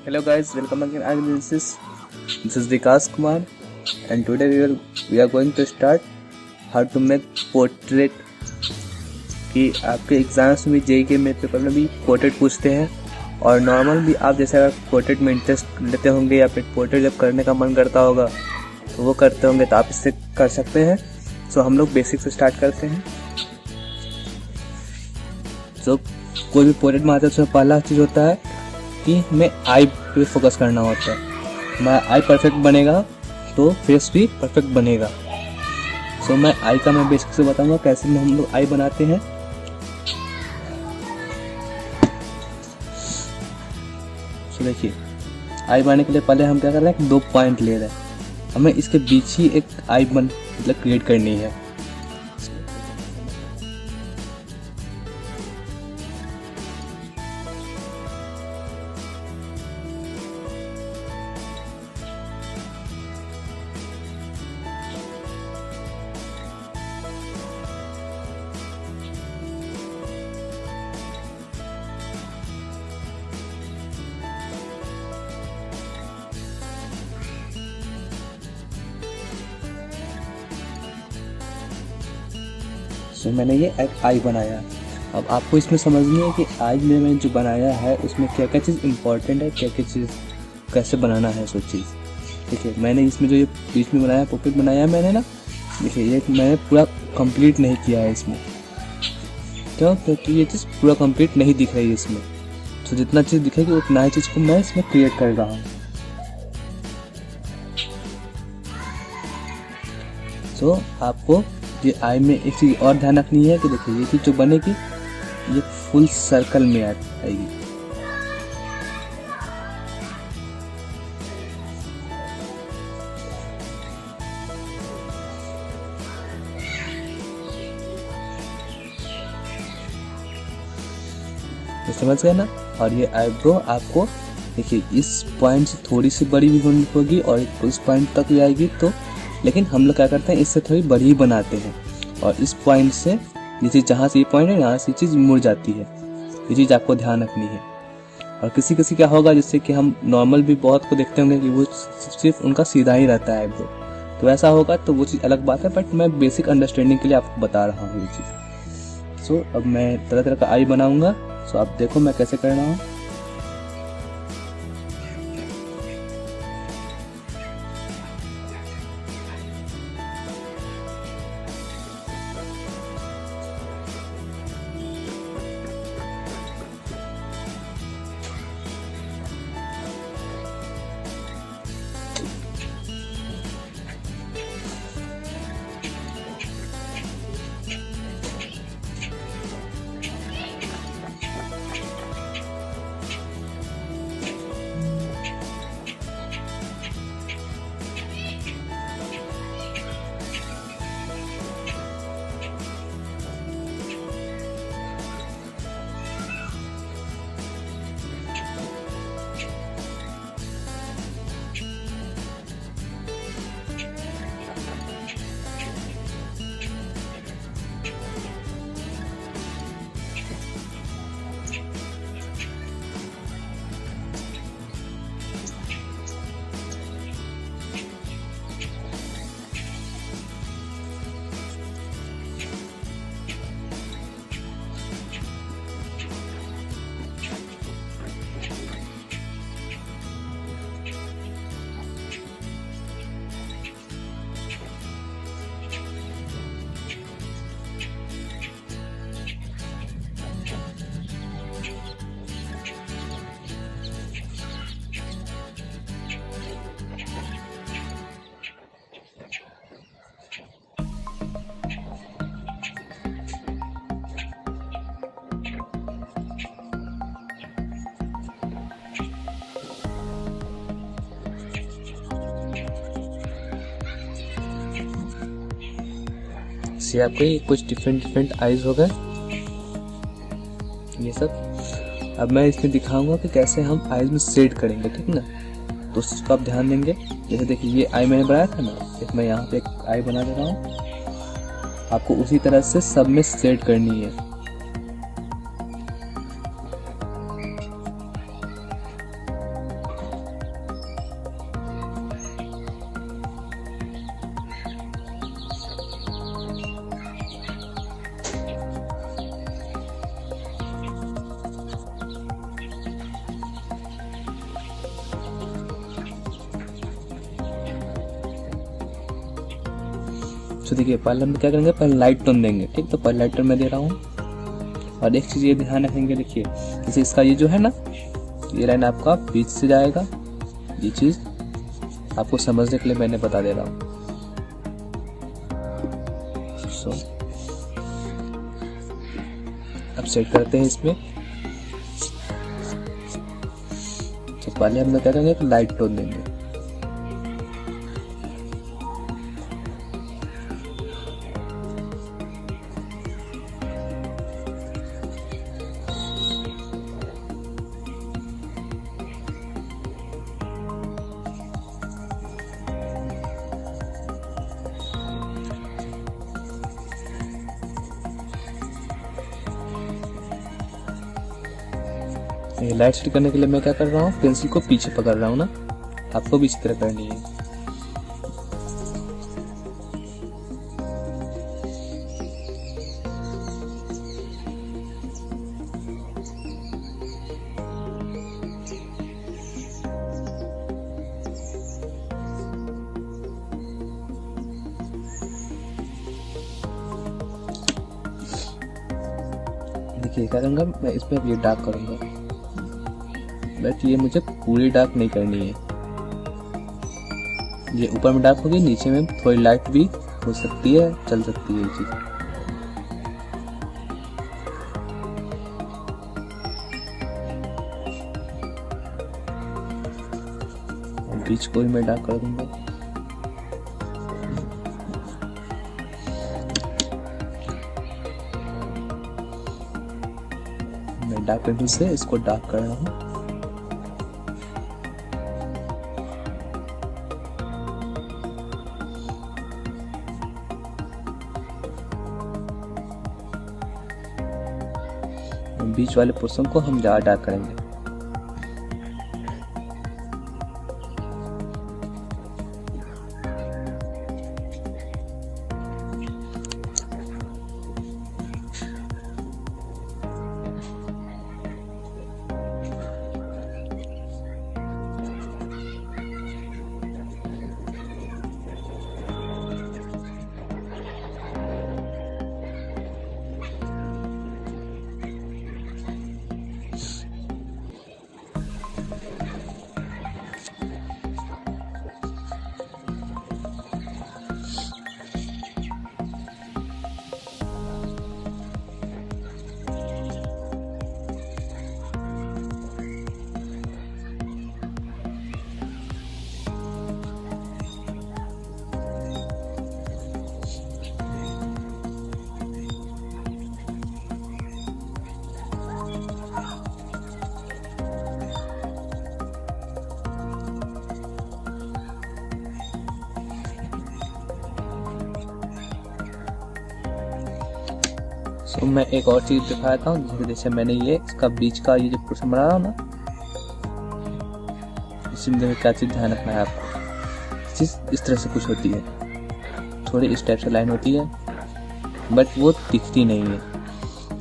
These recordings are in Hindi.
Hello guys, welcome again. This is Vikas Kumar, and today we are going to start how to make portrait. कि आपके एग्जाम्स में जेईई के मेरे पेपर में भी पोर्ट्रेट पूछते हैं, और नॉर्मल भी आप जैसे अगर पोर्ट्रेट में इंटरेस्ट लेते होंगे या फिर पोर्ट्रेट जब करने का मन करता होगा तो वो करते होंगे, तो आप इससे कर सकते हैं। सो हम लोग बेसिक से स्टार्ट करते हैं। सो कोई भी पोर्ट्रेट में आता है उसमें पहला चीज़ होता है कि हमें आई पे फोकस करना होता है। हमारा आई परफेक्ट बनेगा तो फेस भी परफेक्ट बनेगा। सो मैं आई का मैं बेसिक से बताऊंगा कैसे हम लोग आई बनाते हैं। सो देखिए, आई बनाने के लिए पहले हम क्या कर रहे हैं, 2 पॉइंट ले रहे हैं, हमें इसके बीच ही एक आई मतलब क्रिएट करनी है। तो मैंने ये एक आई बनाया। अब आपको इसमें समझनी है कि आई में मैंने जो बनाया है उसमें क्या क्या चीज़ इंपॉर्टेंट है, क्या क्या चीज़ कैसे बनाना है सो चीज़। देखिए, मैंने इसमें जो ये बीच में बनाया पॉकेट बनाया है मैंने ना, देखिए ये मैंने पूरा कंप्लीट नहीं किया है इसमें। क्यों? क्योंकि ये चीज़ पूरा कंप्लीट नहीं दिख रही है इसमें। तो जितना चीज़ दिखेगी उतना ही चीज़ को मैं इसमें क्रिएट कर रहा हूँ। तो आपको ये आई में एक चीज़ और ध्यान रखनी है कि देखिए ये चीज़ जो बनेगी ये फुल सर्कल में आएगी। तो समझ गए ना। और ये आईब्रो आपको देखिए इस पॉइंट से थोड़ी सी बड़ी भी होनी होगी और इस पॉइंट तक भी आएगी, तो लेकिन हम लोग क्या करते हैं इससे थोड़ी बड़ी बनाते हैं, और इस पॉइंट से जैसे जहाँ से ये पॉइंट है यहाँ से चीज़ मुड़ जाती है। ये चीज़ आपको ध्यान रखनी है। और किसी किसी क्या होगा जैसे कि हम नॉर्मल भी बहुत को देखते होंगे कि वो सिर्फ उनका सीधा ही रहता है आईब्रो, तो ऐसा होगा तो वो चीज़ अलग बात है, बट मैं बेसिक अंडरस्टैंडिंग के लिए आपको बता रहा हूँ ये चीज़। सो अब मैं तरह तरह का आई बनाऊँगा। सो आप देखो मैं कैसे कर रहा हूँ। से आपको ये कुछ डिफरेंट आईज हो गए ये सब। अब मैं इसमें दिखाऊंगा कि कैसे हम आईज में शेड करेंगे, ठीक ना। तो उसको आप ध्यान देंगे। जैसे देखिए ये आई मैंने बनाया था ना, एक मैं यहाँ पे एक आई बना दे रहा हूँ। आपको उसी तरह से सब में शेड करनी है। तो देखिए पहले हम क्या करेंगे, पहले लाइट टोन देंगे। ठीक, तो पहले लाइट टोन मैं दे रहा हूँ। और एक चीज़ ये ध्यान रखेंगे, देखिए जैसे इसका ये जो है ना, ये लाइन आपका बीच से जाएगा। ये चीज़ आपको समझने के लिए मैंने बता दे रहा हूँ। अब सेट करते हैं इसमें। तो पहले हम क्या करेंगे, लाइट टोन देंगे। लाइट सेट करने के लिए मैं क्या कर रहा हूँ, पेंसिल को पीछे पकड़ रहा हूँ ना, आपको भी इसी तरह करनी है। देखिए क्या करूँगा मैं, इसमें अब ये डार्क करूँगा, बट ये मुझे पूरी डार्क नहीं करनी है। ये ऊपर में डार्क होगी, नीचे में थोड़ी लाइट भी हो सकती है, चल सकती है ये चीज। बीच को भी मैं डार्क कर दूंगा। मैं डार्क पेंसिल से इसको डार्क कर रहा हूँ। बीच वाले पोर्शन को हम ज़्यादा डार्क करेंगे। तो मैं एक और चीज दिखाता हूँ, जैसे मैंने ये इसका बीच का ये जो पोर्शन बना रहा हूँ ना, इसमें क्या चीज ध्यान रखना है आपको। चीज इस तरह से कुछ होती है, थोड़ी इस टाइप से लाइन होती है, बट वो दिखती नहीं है।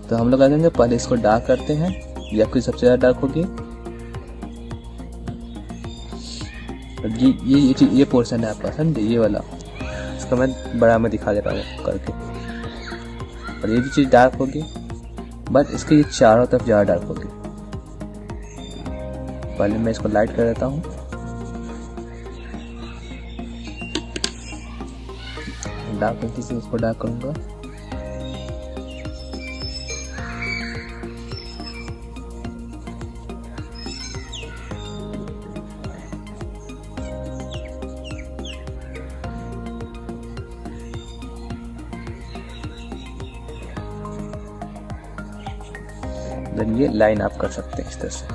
तो हम लोग आ जाएंगे, पहले इसको डार्क करते हैं, या फिर सबसे ज्यादा डार्क होगी। ये पोर्शन है आपका, समझे, ये वाला। इसका मैं बड़ा में दिखा दे रहा हूँ करके। और ये भी चीज डार्क होगी, बट इसके ये चारों तरफ ज्यादा डार्क होगी। पहले मैं इसको लाइट कर देता हूँ। डार्क पेंसिल से इसको डार्क करूंगा। देन ये लाइन आप कर सकते हैं इस तरह से।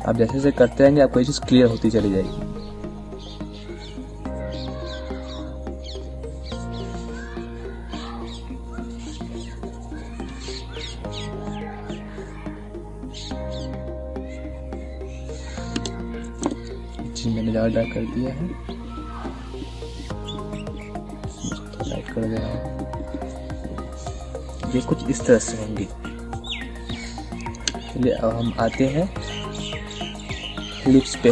आप जैसे जैसे करते रहेंगे आपको ये चीज क्लियर होती चली जाएगी। मैंने ज़्यादा डार्क कर दिया है, लाइट कर दे रहा हूँ। ये कुछ इस तरह से होंगी। चलिए अब हम आते हैं लिप्स पे।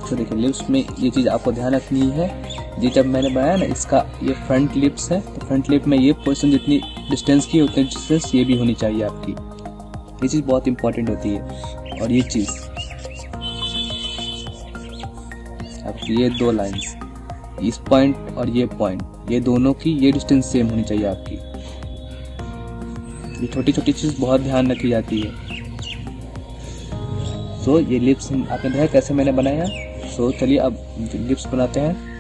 तो देखिए लिप्स में ये चीज़ आपको ध्यान रखनी है। ये जब मैंने बनाया ना, इसका ये फ्रंट लिप्स है, तो फ्रंट लिप में ये पोजीशन जितनी डिस्टेंस की उतनी डिस्टेंस ये भी होनी चाहिए आपकी। ये चीज़ बहुत इंपॉर्टेंट होती है। और ये चीज़ आपकी ये 2 लाइंस, इस पॉइंट और ये पॉइंट, ये दोनों की ये डिस्टेंस सेम होनी चाहिए आपकी। ये छोटी छोटी चीज़ बहुत ध्यान रखी जाती है। तो ये लिप्स आपने देखा कैसे मैंने बनाया। सो चलिए अब लिप्स बनाते हैं।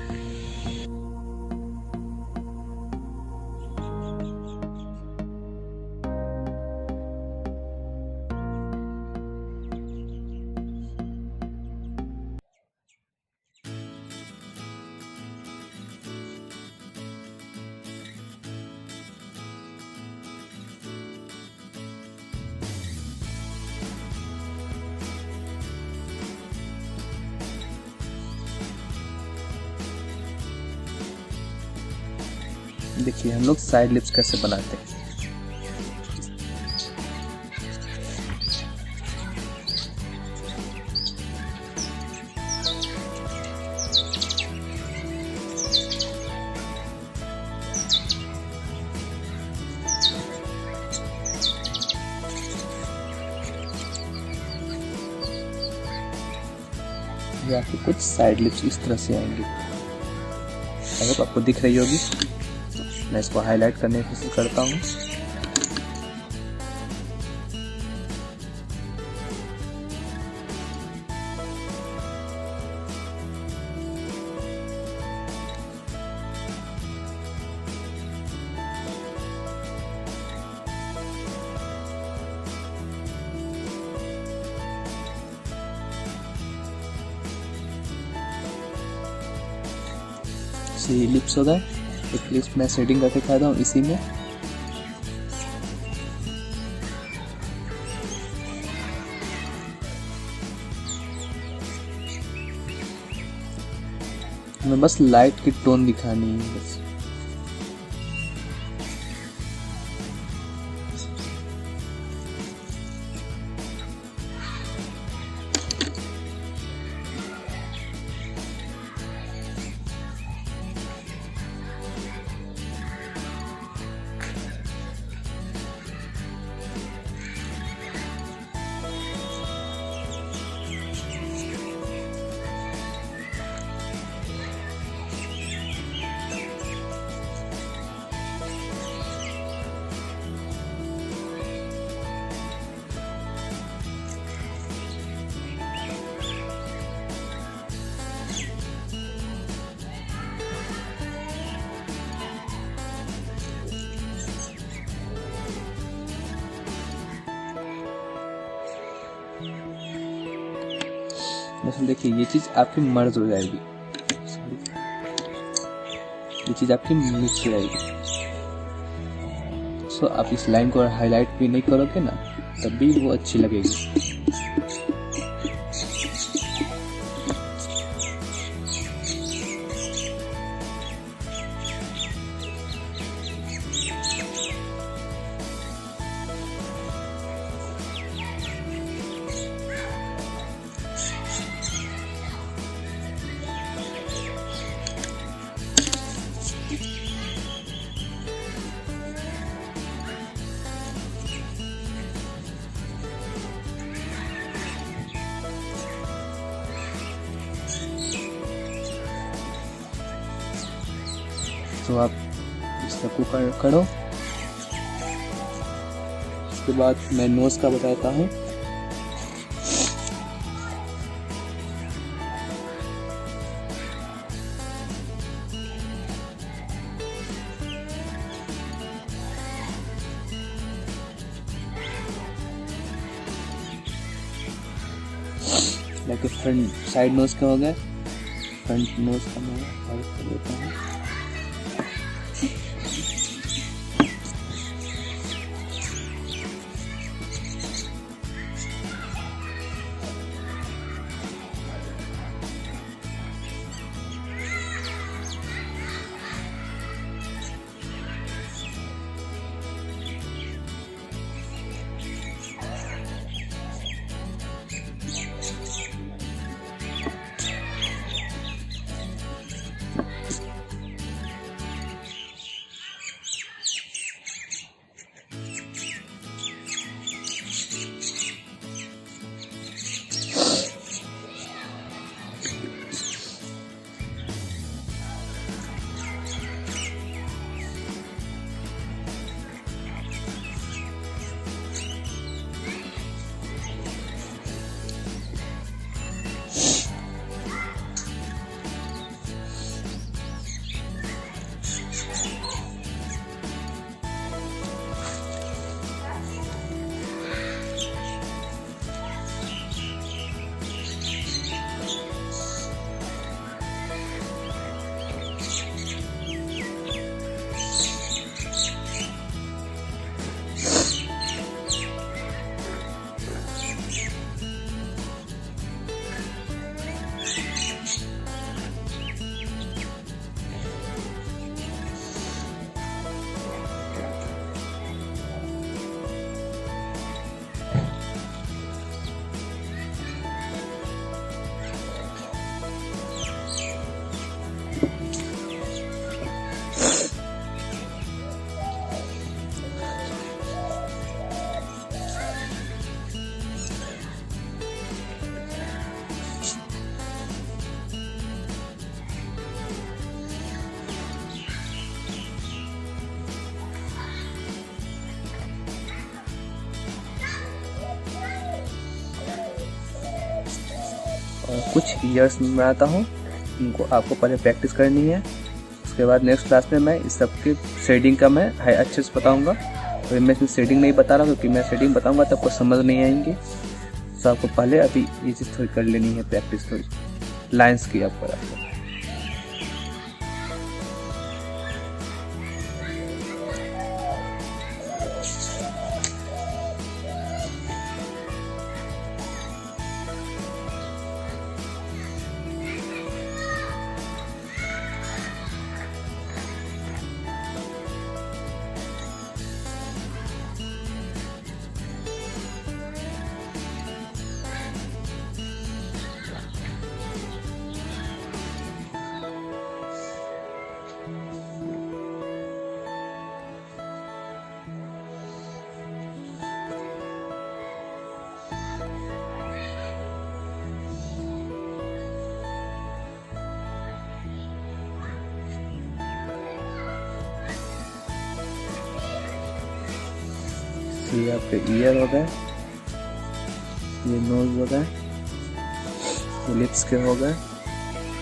देखिए हम लोग साइड लिप्स कैसे बनाते हैं। ये आपकी कुछ साइड लिप्स इस तरह से आएंगे। आई होप आपको दिख रही होगी। मैं इसको हाईलाइट करने की कोशिश करता हूँ। ये लिप्स हो गए। एक लिप्स मैं शेडिंग करके दिखाता हूँ इसी में। हमें बस लाइट की टोन दिखानी है बस। देखिए ये चीज आपकी मर्ज हो जाएगी, ये चीज आपकी मिक्स हो जाएगी। सो आप इस लाइन को हाईलाइट भी नहीं करोगे ना, तब भी वो अच्छी लगेगी। तो आप इस सबको करो। उसके बाद मैं नोज का बताता हूँ। फ्रंट साइड नोज का हो गया, फ्रंट नोज का मैं और कर देता हूँ। और कुछ ईयर्स में बनाता हूँ, इनको आपको पहले प्रैक्टिस करनी है। उसके बाद नेक्स्ट क्लास में मैं इस सब के शेडिंग का मैं अच्छे से बताऊँगा। तो मैं इसमें शेडिंग नहीं बता रहा क्योंकि मैं शेडिंग बताऊँगा तो आपको समझ नहीं आएंगी। तो आपको पहले अभी ये चीज़ थोड़ी कर लेनी है प्रैक्टिस, थोड़ी लाइन्स की आपको। ये आपके ईयर हो गए, ये नोज हो गए, ये लिप्स के हो गए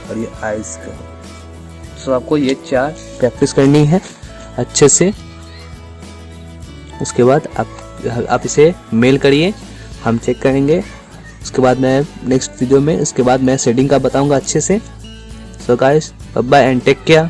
और ये आईज के हो गए। तो आपको ये 4 प्रैक्टिस करनी है अच्छे से। उसके बाद आप इसे मेल करिए, हम चेक करेंगे। उसके बाद मैं नेक्स्ट वीडियो में इसके बाद मैं शेडिंग का बताऊंगा अच्छे से। So guys, bye bye and take care.